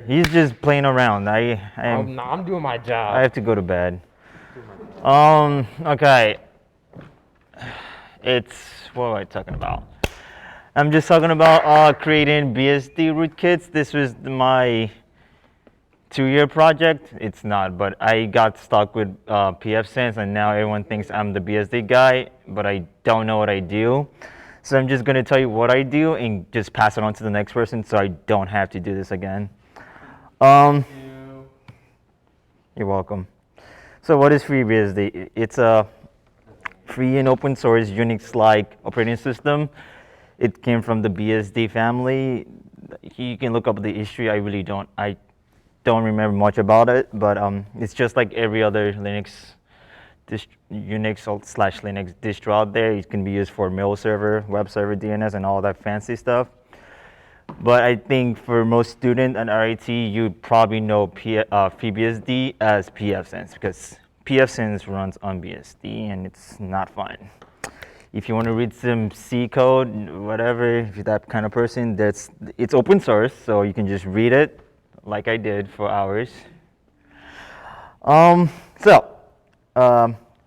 He's just playing around. I'm doing my job. I have to go to bed. Okay. What am I talking about? I'm just talking about creating BSD rootkits. This was my 2-year project. It's not, but I got stuck with pfSense, and now everyone thinks I'm the BSD guy, but I don't know what I do. So I'm just going to tell you what I do and just pass it on to the next person so I don't have to do this again. You're welcome. So what is FreeBSD? It's a free and open source Unix-like operating system. It came from the BSD family. You can look up the history. I don't remember much about it, but it's just like every other Unix/Linux distro out there. It can be used for mail server, web server, DNS, and all that fancy stuff. But I think for most students at RIT, you probably know FreeBSD as pfSense because pfSense runs on BSD and it's not fun. If you want to read some C code, whatever, if you're that kind of person, it's open source, so you can just read it like I did for hours.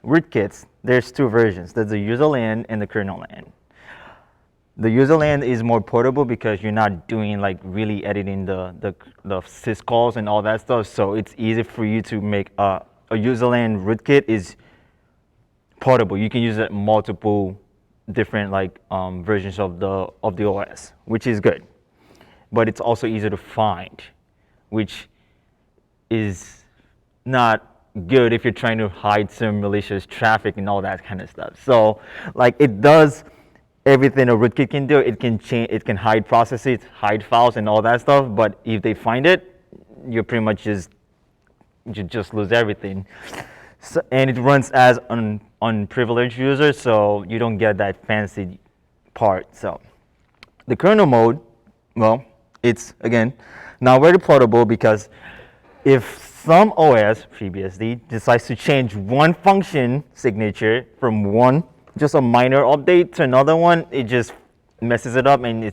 Rootkits, there's 2 versions. There's the Userland and the Kernel land. The Userland is more portable because you're not doing like really editing the syscalls and all that stuff. So it's easy for you to make a Userland rootkit is portable. You can use it multiple different versions of the OS, which is good. But it's also easy to find, which is not good if you're trying to hide some malicious traffic and all that kind of stuff. So it does everything a rootkit can do. It can change, it can hide processes, hide files, and all that stuff. But if they find it, you pretty much just lose everything. So, and it runs as an unprivileged user, so you don't get that fancy part. So the kernel mode, well, it's again not very portable because if some OS, FreeBSD, decides to change one function signature from just a minor update to another one, it just messes it up and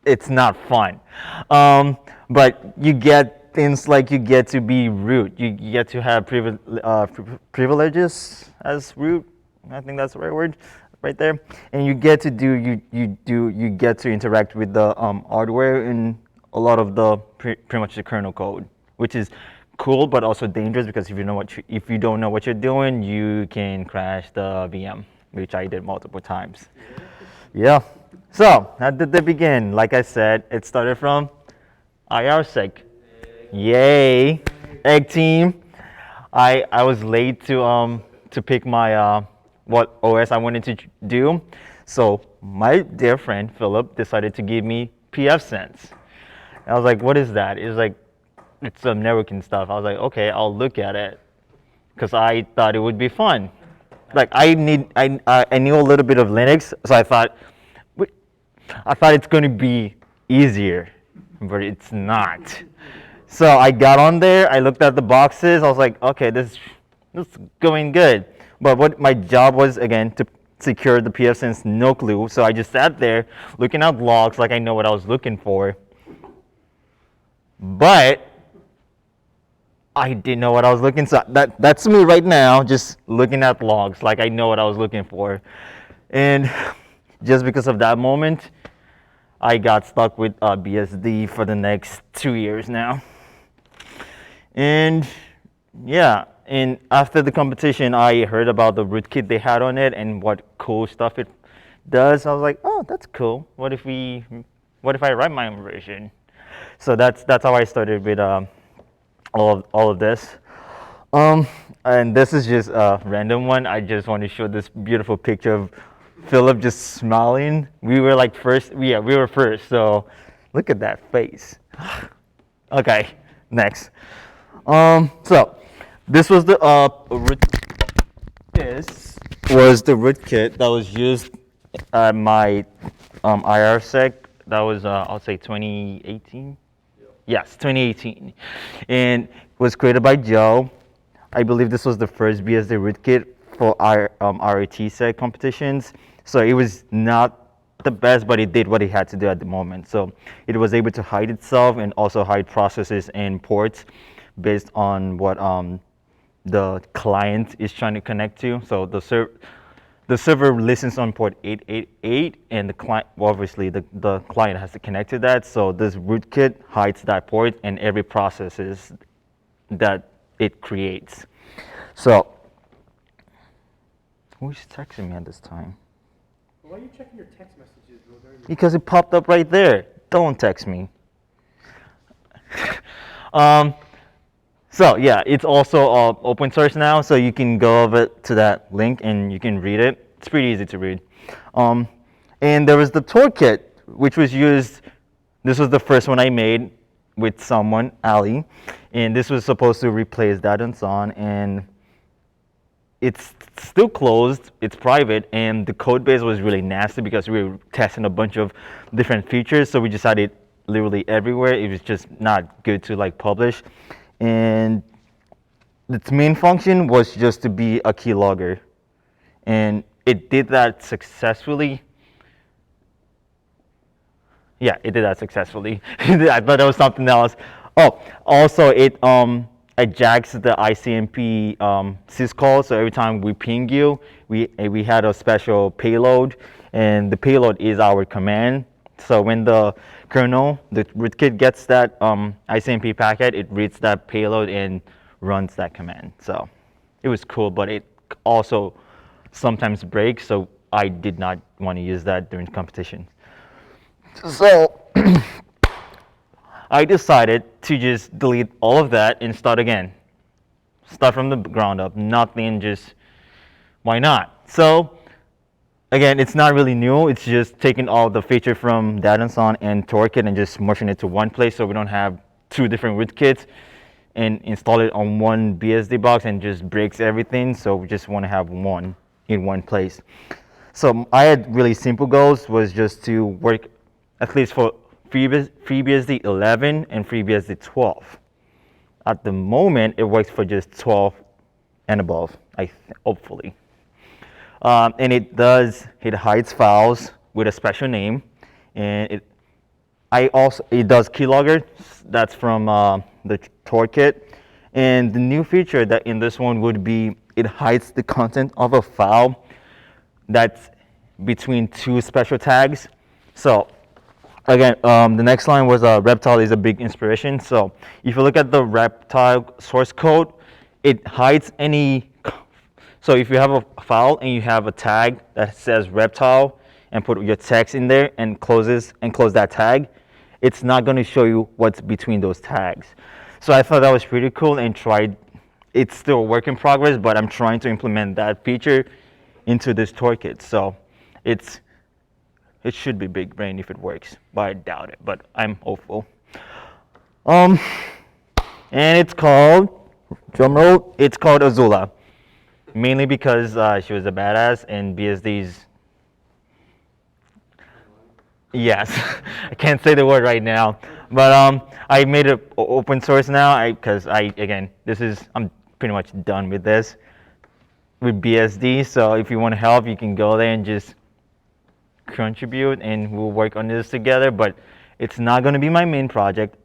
it's not fun. But you get things like you get to be root. You get to have privileges as root. I think that's the right word right there. And you get to you get to interact with the hardware in a lot of the pretty much the kernel code, which is cool but also dangerous because if you don't know what you're doing, you can crash the VM, which I did multiple times. Yeah. So how did they begin? Like I said, it started from IRSec. Yay, egg team. I was late to pick my what OS I wanted to do, so my dear friend Philip decided to give me pfSense. I was like, what is that? It's like it's some networking stuff. I was like, okay, I'll look at it because I thought it would be fun. Like I knew a little bit of Linux, so I thought it's going to be easier, but it's not. So I got on there, I looked at the boxes, I was like, okay, this is going good. But what my job was, again, to secure the pfSense, no clue. So I just sat there looking at logs like I know what I was looking for. But I didn't know what I was looking for. So that's me right now, just looking at logs like I know what I was looking for. And just because of that moment, I got stuck with BSD for the next 2 years now. And yeah, and after the competition, I heard about the rootkit they had on it and what cool stuff it does. I was like, oh, that's cool. What if I write my own version? So that's how I started with all of this. And this is just a random one. I just want to show this beautiful picture of Philip just smiling. We were like first. Yeah, we were first. So look at that face. Okay, next. So this was the rootkit that was used at my IRSec. That was I'll say 2018. Yes, 2018, and it was created by Joe. I believe this was the first BSD rootkit for our RIT sec competitions. So it was not the best, but it did what it had to do at the moment. So it was able to hide itself and also hide processes and ports based on what the client is trying to connect to. So the server listens on port 888, and the client, well, obviously the client has to connect to that. So this rootkit hides that port and every processes that it creates. So who's texting me at this time? Why are you checking your text messages, bro? Because it popped up right there. Don't text me. So yeah, it's also open source now, so you can go over to that link and you can read it. It's pretty easy to read. And there was the toolkit, which was used. This was the first one I made with someone, Ali, and this was supposed to replace that and so on. And it's still closed, it's private, and the code base was really nasty because we were testing a bunch of different features, so we just had it literally everywhere. It was just not good to like publish. And its main function was just to be a keylogger. And it did that successfully. Yeah, it did that successfully. I thought it was something else. Oh, also it jacks the ICMP syscall, so every time we ping you, we had a special payload, and the payload is our command. So when the kernel, the rootkit gets that ICMP packet, it reads that payload and runs that command. So it was cool, but it also sometimes breaks, so I did not want to use that during competition. So I decided to just delete all of that and start again. Start from the ground up, nothing, just why not? So again, it's not really new. It's just taking all the feature from Dadanson and Torkit and just mushing it to one place, so we don't have two different rootkits, and install it on one BSD box and just breaks everything. So we just want to have one in one place. So I had really simple goals, was just to work at least for FreeBSD 11 and FreeBSD 12. At the moment, it works for just 12 and above, hopefully. And it hides files with a special name, and it does keylogger. That's from the Toolkit. And the new feature that in this one would be it hides the content of a file that's between two special tags. So again, the next line was reptile is a big inspiration. So if you look at the reptile source code, it hides any. So if you have a file and you have a tag that says reptile and put your text in there and close that tag, it's not going to show you what's between those tags. So I thought that was pretty cool and tried. It's still a work in progress, but I'm trying to implement that feature into this toolkit. So it should be big brain if it works, but I doubt it, but I'm hopeful. And it's called, drumroll, it's called Azula. Mainly because she was a badass and BSD's, yes, I can't say the word right now, but I made it open source now because again, I'm pretty much done with this, with BSD, so if you want to help, you can go there and just contribute and we'll work on this together, but it's not going to be my main project.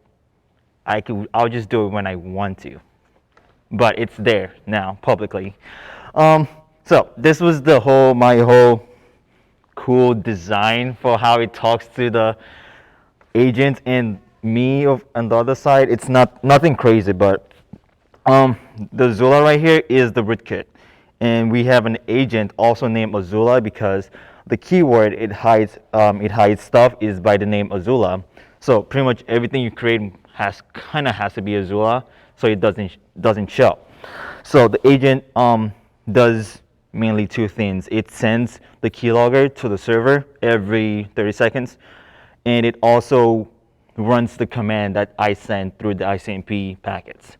I'll just do it when I want to, but it's there now publicly. So this was my whole cool design for how it talks to the agent and me on the other side. It's nothing crazy, but the Zula right here is the rootkit, and we have an agent also named Azula because the keyword it hides stuff is by the name Azula. So pretty much everything you create has to be Azula, so it doesn't show. So the agent does mainly two things. It sends the keylogger to the server every 30 seconds, and it also runs the command that I send through the ICMP packets.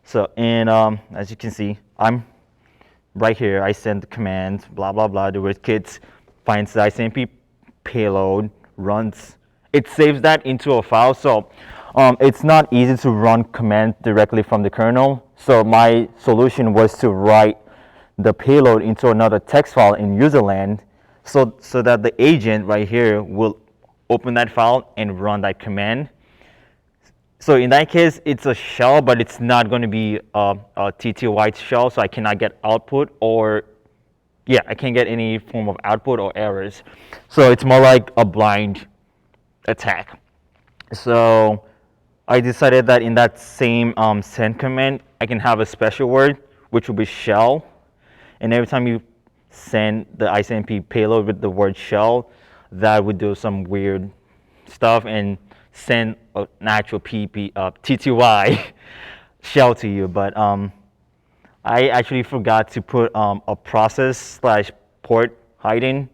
So, and as you can see, I'm right here. I send the command, blah, blah, blah. The rootkit finds the ICMP payload, runs. It saves that into a file. So it's not easy to run command directly from the kernel. So my solution was to write the payload into another text file in Userland so that the agent right here will open that file and run that command. So in that case, it's a shell, but it's not going to be a TTY shell, so I cannot get output or, yeah, I can't get any form of output or errors. So it's more like a blind attack. So I decided that in that same send command, I can have a special word, which will be shell. And every time you send the ICMP payload with the word shell, that would do some weird stuff and send an actual TTY shell to you. But I actually forgot to put a process/port hiding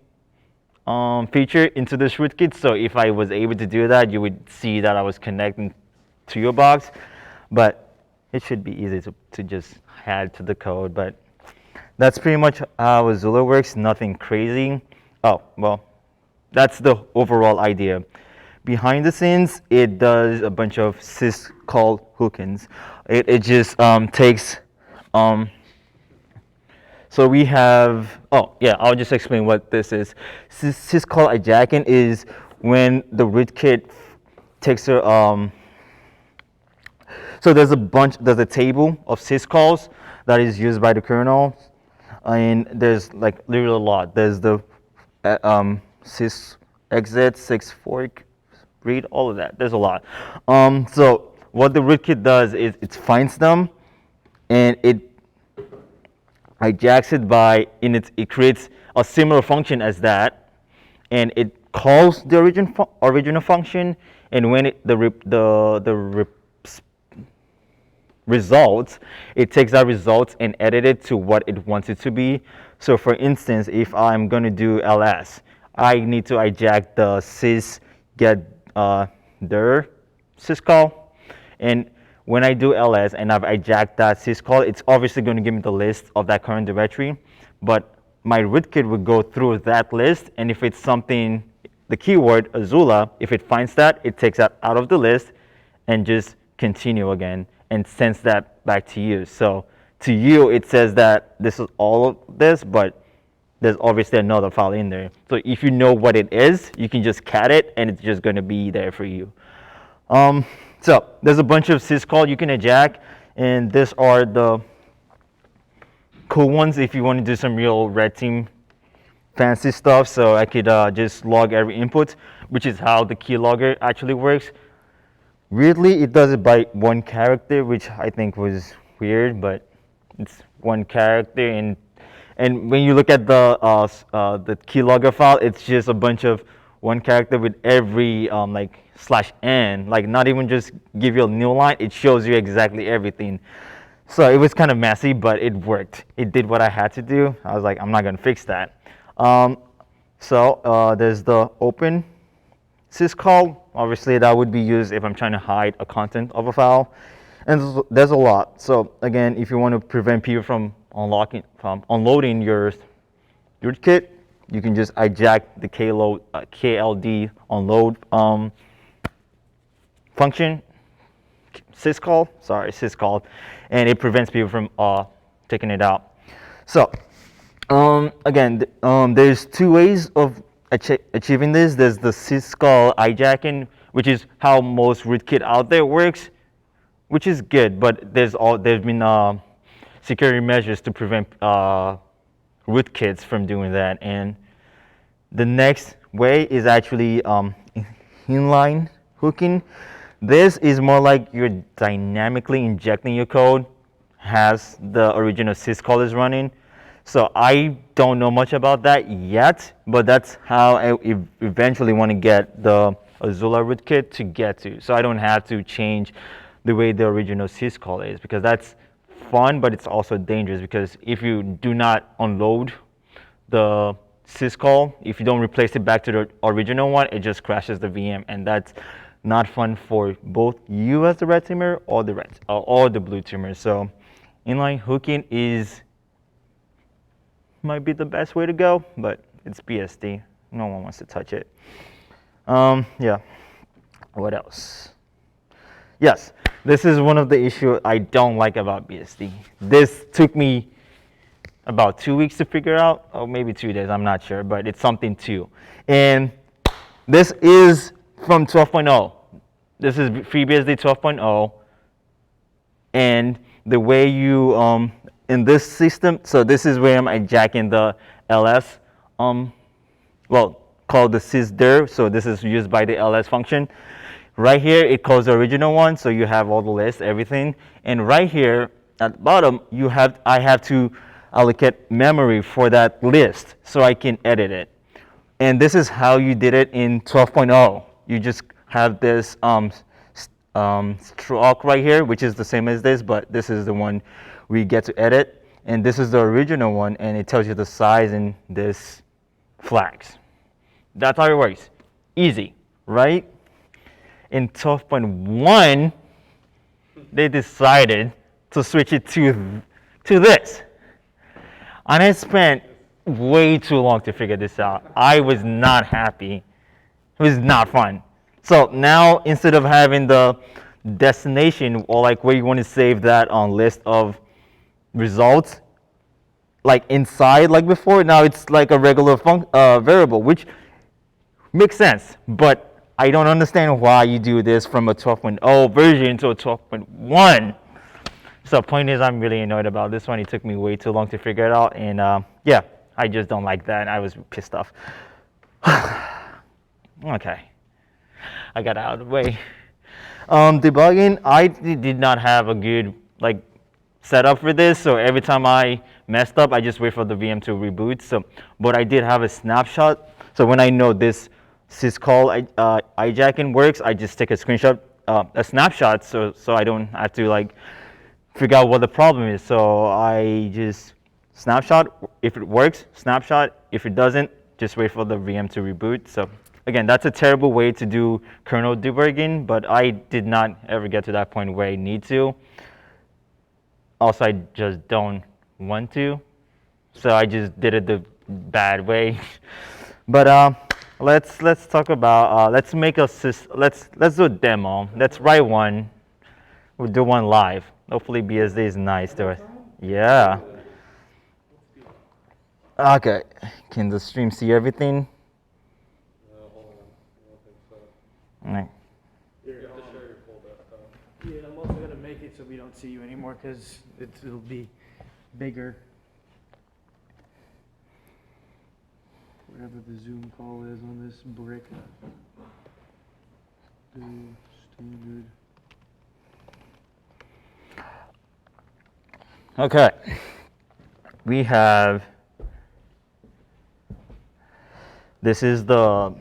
feature into this rootkit. So if I was able to do that, you would see that I was connecting to your box. But it should be easy to just add to the code. But that's pretty much how Azula works, nothing crazy. Oh, well, that's the overall idea. Behind the scenes, it does a bunch of syscall hookings. It just takes, so we have, oh yeah, I'll just explain what this is. Syscall hijacking is when the rootkit takes a, so there's a table of syscalls that is used by the kernel. And there's like literally a lot. There's the sys exit, sys fork, read, all of that. There's a lot. So what the rootkit does is it finds them, and it hijacks it by it creates a similar function as that, and it calls the original function, and when the results, it takes that results and edit it to what it wants it to be. So for instance, if I'm going to do ls, I need to hijack the sys get dir syscall, and when I do ls and I've hijacked that syscall, it's obviously going to give me the list of that current directory, but my rootkit would go through that list, and if it's something, the keyword Azula, if it finds that, it takes that out of the list and just continue again and sends that back to you. So to you, it says that this is all of this, but there's obviously another file in there. So if you know what it is, you can just cat it, and it's just going to be there for you. So there's a bunch of syscall you can hijack, and these are the cool ones if you want to do some real red team fancy stuff. So I could just log every input, which is how the keylogger actually works. Weirdly, it does it by one character, which I think was weird, but it's one character, and when you look at the keylogger file, it's just a bunch of one character with every like /n, like not even just give you a new line, it shows you exactly everything. So it was kind of messy, but it worked. It did what I had to do. I was like, I'm not gonna fix that. So there's the open syscall. Obviously, that would be used if I'm trying to hide a content of a file. And there's a lot. So again, if you want to prevent people from unloading your rootkit, you can just hijack the KLD unload function, syscall, and it prevents people from taking it out. So again, there's two ways of achieving this. There's the syscall hijacking, which is how most rootkit out there works, which is good, but there's been security measures to prevent rootkits from doing that. And the next way is actually inline hooking. This is more like you're dynamically injecting your code as the original syscall is running. So I don't know much about that yet, but that's how I eventually want to get the Azula rootkit to get to. So I don't have to change the way the original syscall is, because that's fun, but it's also dangerous, because if you do not unload the syscall, if you don't replace it back to the original one, it just crashes the VM, and that's not fun for both you as the red teamer or the blue teamer. So inline hooking might be the best way to go, but it's BSD. No one wants to touch it. Yeah. What else? Yes, this is one of the issues I don't like about BSD. This took me about 2 weeks to figure out, or maybe 2 days, I'm not sure, but it's something too. And this is from 12.0. This is FreeBSD 12.0. And the way you, in this system, so this is where I'm jacking the ls, well, called the sysdir, so this is used by the ls function. Right here, it calls the original one, so you have all the lists, everything. And right here, at the bottom, I have to allocate memory for that list so I can edit it. And this is how you did it in 12.0. You just have this stroke right here, which is the same as this, but this is the one we get to edit. And this is the original one, and it tells you the size and this flags. That's how it works. Easy, right? In 12.1, they decided to switch it to this. And I spent way too long to figure this out. I was not happy. It was not fun. So now, instead of having the destination or like where you want to save that on list of results, like inside like before, now it's like a regular variable, which makes sense. But I don't understand why you do this from a 12.0 version to a 12.1. So point is, I'm really annoyed about this one. It took me way too long to figure it out. And yeah, I just don't like that. I was pissed off. Okay, I got out of the way. Debugging, I did not have a good like setup for this. So every time I messed up, I just wait for the VM to reboot. So, but I did have a snapshot. So when I know this syscall hijacking works, I just take a screenshot, a snapshot, so I don't have to like figure out what the problem is. So I just snapshot. If it works, snapshot. If it doesn't, just wait for the VM to reboot. So again, that's a terrible way to do kernel debugging, but I did not ever get to that point where I need to. Also, I just don't want to, so I just did it the bad way. But let's talk about let's make a let's do a demo. Let's write one. We'll do one live. Hopefully BSD is nice to us. Yeah. Okay. Can the stream see everything? Hold on. I don't think so. All right. You have to share your full desktop. Yeah, I'm also gonna make it so we don't see you anymore because it'll be bigger. Whatever the Zoom call is on this brick. Do standard. Okay. We have. This is the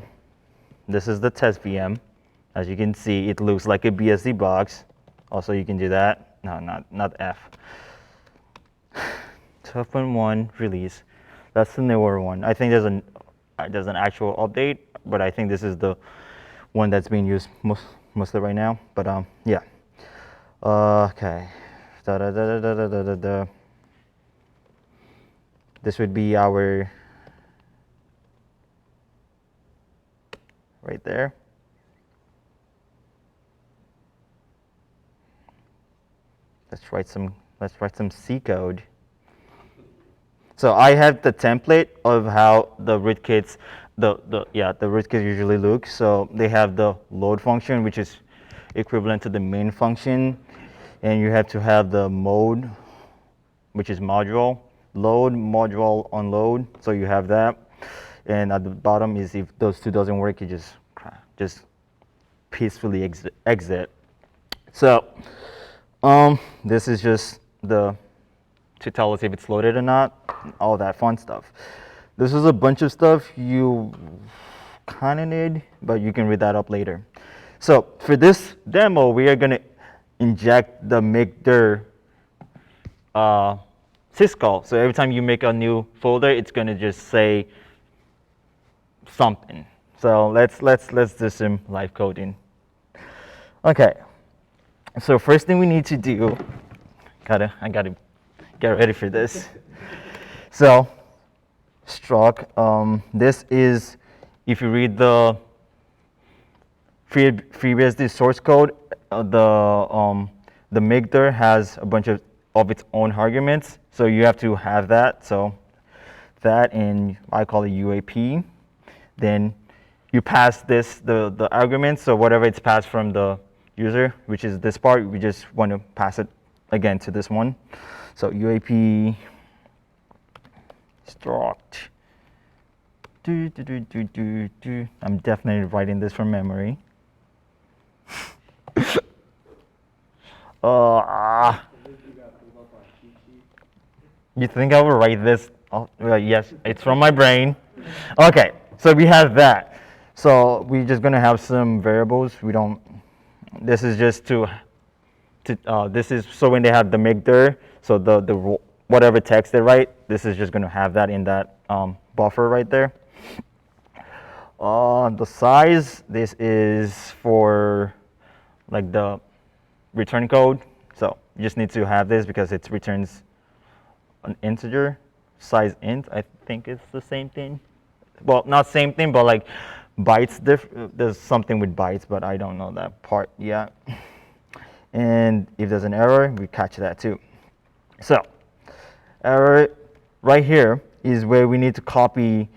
test VM. As you can see, it looks like a BSD box. Also, you can do that. No, not F. 12.1 release. That's the newer one. I think there's an actual update, but I think this is the one that's being used mostly right now. But yeah. Okay. This would be our right there. Let's write some C code. So I have the template of how the rootkits, the rootkits usually look. So they have the load function, which is equivalent to the main function, and you have to have the mode, which is module, load, module, unload. So you have that, and at the bottom is if those two doesn't work, you just peacefully exit. So this is just to tell us if it's loaded or not, all that fun stuff. This is a bunch of stuff you kind of need, but you can read that up later. So for this demo, we are going to inject the makedir syscall. So every time you make a new folder, it's going to just say something. So let's do some live coding. Okay. So first thing we need to do, I gotta get ready for this. So struct, this is, if you read the FreeBSD source code, the makedir has a bunch of of its own arguments. So you have to have that. So that, and I call it UAP. Then you pass the arguments. So whatever it's passed from the user, which is this part, we just want to pass it again to this one. So UAP struct. I'm definitely writing this from memory. You think I will write this? Oh, yes, it's from my brain. Okay, so we have that. So we're just gonna have some variables. We don't. This is just this is so when they have the make there. So the whatever text they write, this is just gonna have that in that buffer right there. The size, this is for like the return code. So you just need to have this because it returns an integer size int. I think it's the same thing. Well, not same thing, but like bytes. There's something with bytes, but I don't know that part yet. And if there's an error, we catch that too. So error right here is where we need to copy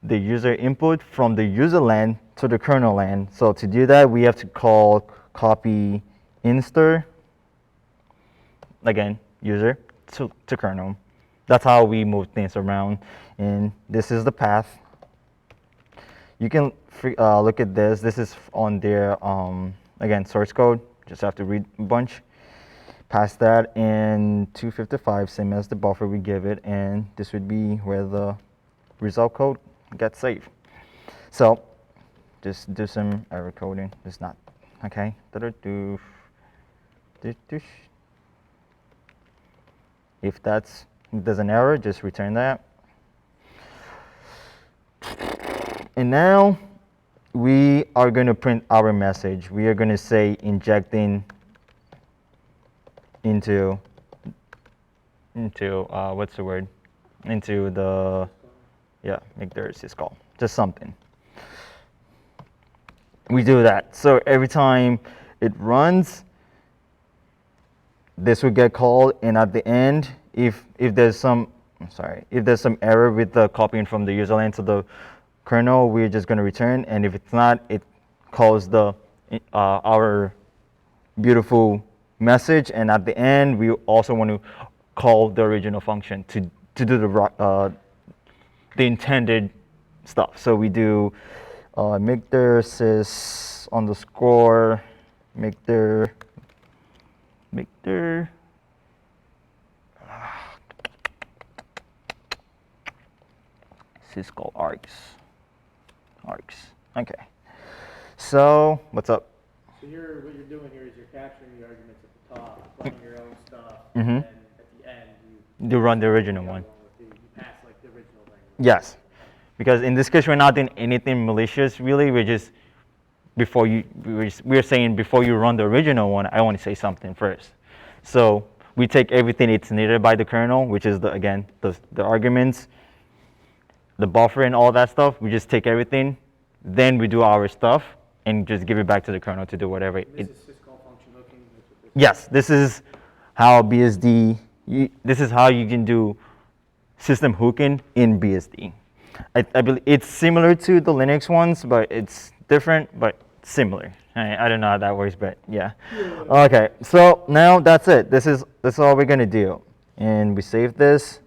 the user input from the userland to the kernel land. So to do that, we have to call copy inster, again, user to kernel. That's how we move things around. And this is the path. You can look at this. This is on their, again, source code. Just have to read a bunch. Pass that in 255, same as the buffer we give it. And this would be where the result code gets saved. So just do some error coding. It's not, okay. If there's an error, just return that. And now we are going to print our message. We are going to say injecting into what's the word? Into the, yeah, make there syscall, just something. We do that. So every time it runs, this will get called, and at the end, if there's some error with the copying from the userland to the kernel, we're just going to return, and if it's not, it calls the our beautiful message, and at the end, we also want to call the original function to do the intended stuff. So we do make there sys underscore make there syscall args. Okay. So what's up? So what you're doing here is you're capturing the arguments at the top, running your own stuff, Mm-hmm. and at the end You run the original one. you pass like the original thing. Yes, because in this case we're not doing anything malicious really. We're just we're saying before you run the original one, I want to say something first. So we take everything it's needed by the kernel, which is the arguments, the buffer and all that stuff. We just take everything, then we do our stuff and just give it back to the kernel to do whatever. This is syscall function hooking. That's what this Yes, this is how BSD. This is how you can do system hooking in BSD. I believe it's similar to the Linux ones, but it's different, but similar. I don't know how that works, but yeah. Okay, so now that's it. This is all we're gonna do, and we save this.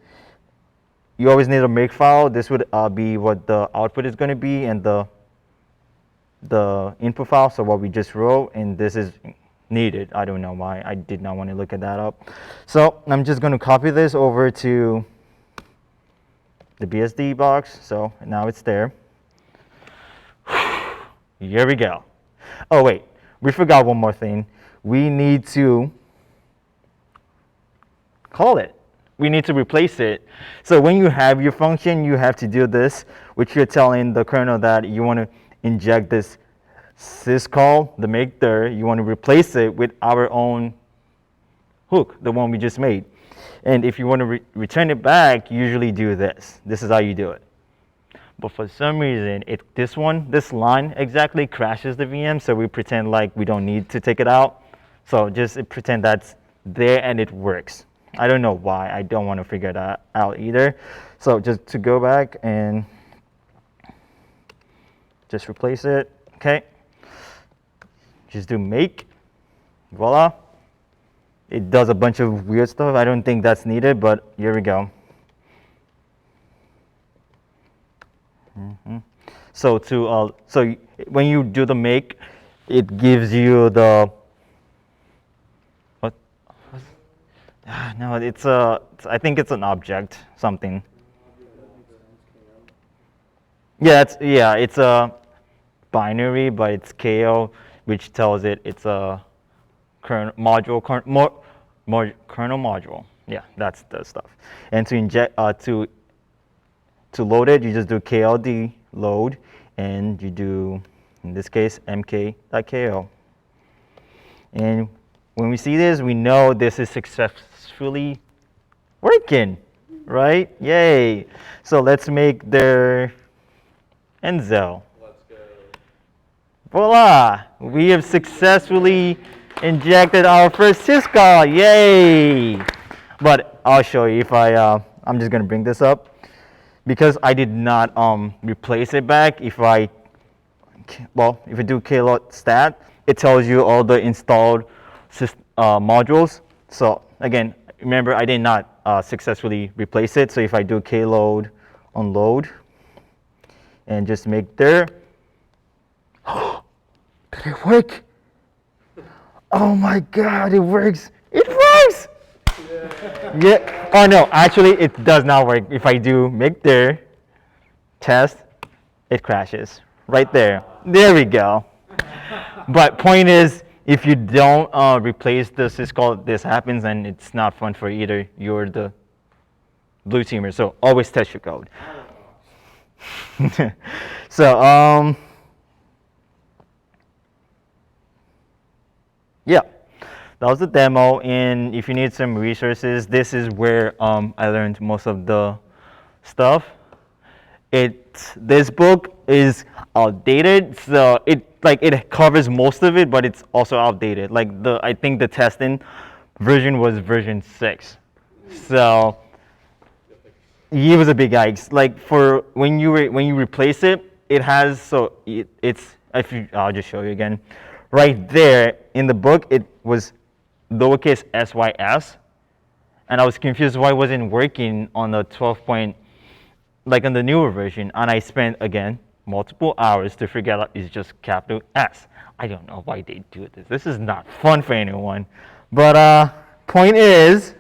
You always need a make file. This would be what the output is gonna be, and the input file. So what we just wrote, and this is needed. I don't know why. I did not want to look at that up. So I'm just gonna copy this over to the BSD box. So now it's there. Here we go. Oh wait, we forgot one more thing. We need to call it. We need to replace it. So when you have your function, you have to do this, which you're telling the kernel that you want to inject this syscall, the make there. You want to replace it with our own hook, the one we just made. And if you want to return it back, you usually do this. This is how you do it. But for some reason, this line exactly crashes the VM, so we pretend like we don't need to take it out. So just pretend that's there and it works. I don't know why. I don't want to figure that out either. So just to go back and just replace it. Okay. Just do make. Voila. It does a bunch of weird stuff. I don't think that's needed, but here we go. So when you do the make, it gives you the what? No, I think it's an object something. Yeah, it's a binary, but it's KO, which tells it it's a kernel module, kernel module. Yeah, that's the stuff. And to inject to load it, you just do KLD load, and you do, in this case, mk.ko. And when we see this, we know this is successfully working, right? Yay! So let's make their Enzo. Let's go. Voila! We have successfully injected our first syscall. Yay! But I'll show you if I'm just gonna bring this up. Because I did not replace it back, if I do kload stat, it tells you all the installed modules. So again, remember I did not successfully replace it. So if I do kload unload and just make there, did it work? Oh my God, it works! It works! Yeah. Oh no, actually it does not work. If I do make there test, it crashes right there. There we go. But point is, if you don't replace the syscall, this happens, and it's not fun for either. You're the blue teamer, so always test your code. So yeah. That was the demo, and if you need some resources, this is where I learned most of the stuff. This book is outdated, so it covers most of it, but it's also outdated. I think the testing version was version 6, so it was a big yikes. Like for when you replace it, it has I'll just show you again. Right there in the book, it was lowercase sys, and I was confused why it wasn't working on the 12 point, like on the newer version, and I spent again multiple hours to figure out it's just capital S. I don't know why they do this. This is not fun for anyone. But point is,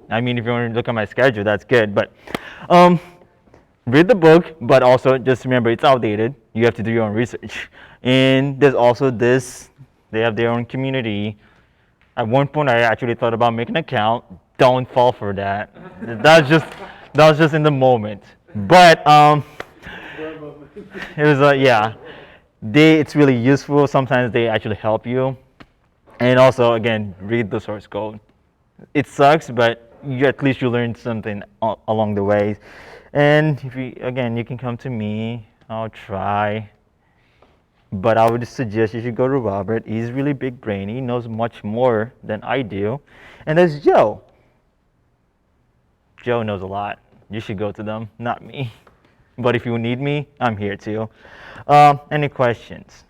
I mean, if you want to look at my schedule, that's good. But read the book, but also just remember it's outdated. You have to do your own research. And there's also this. They have their own community. At one point, I actually thought about making an account. Don't fall for that. That was just in the moment. But it was yeah. It's really useful. Sometimes they actually help you. And also, again, read the source code. It sucks, but at least you learned something along the way. And if you can come to me. I'll try. But I would suggest you should go to Robert. He's really big brain. He knows much more than I do. And there's Joe. Joe knows a lot. You should go to them, not me. But if you need me, I'm here too. Any questions?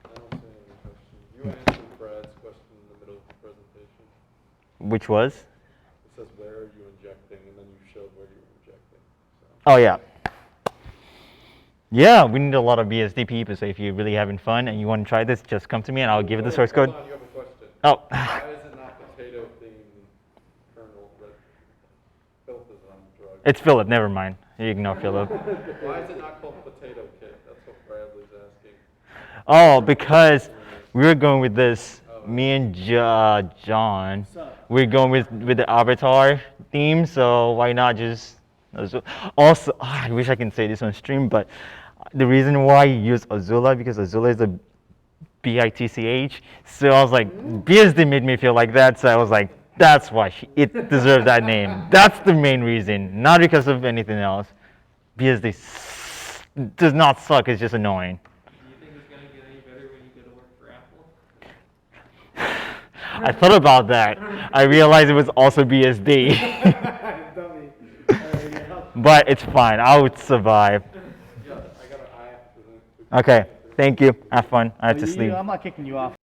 I don't see any questions. You answered Brad's question in the middle of the presentation. Which was? It says, where are you injecting? And then you showed where you were injecting. So. Oh, yeah. Yeah, we need a lot of BSD people, so if you're really having fun and you want to try this, just come to me and I'll give you the source code. Hold on, you have a question. Oh. Why is it not potato themed kernel? Philip is on drugs. It's Philip, never mind. You ignore Philip. Why is it not called potato kit? That's what Bradley's asking. Oh, because we were going with this, me and John, we're going with the avatar theme, so why not just, also, I wish I can say this on stream, but the reason why I use Azula, because Azula is a BITCH, so I was like, BSD made me feel like that, so I was like, that's why it deserves that name. That's the main reason, not because of anything else. BSD does not suck, it's just annoying. Do you think it's going to get any better when you go to work for I thought about that. I realized it was also BSD. Dummy. Alrighty, But it's fine. I would survive. Yeah, I have to. Okay. Thank you. Have fun. I have to sleep. I'm not kicking you off.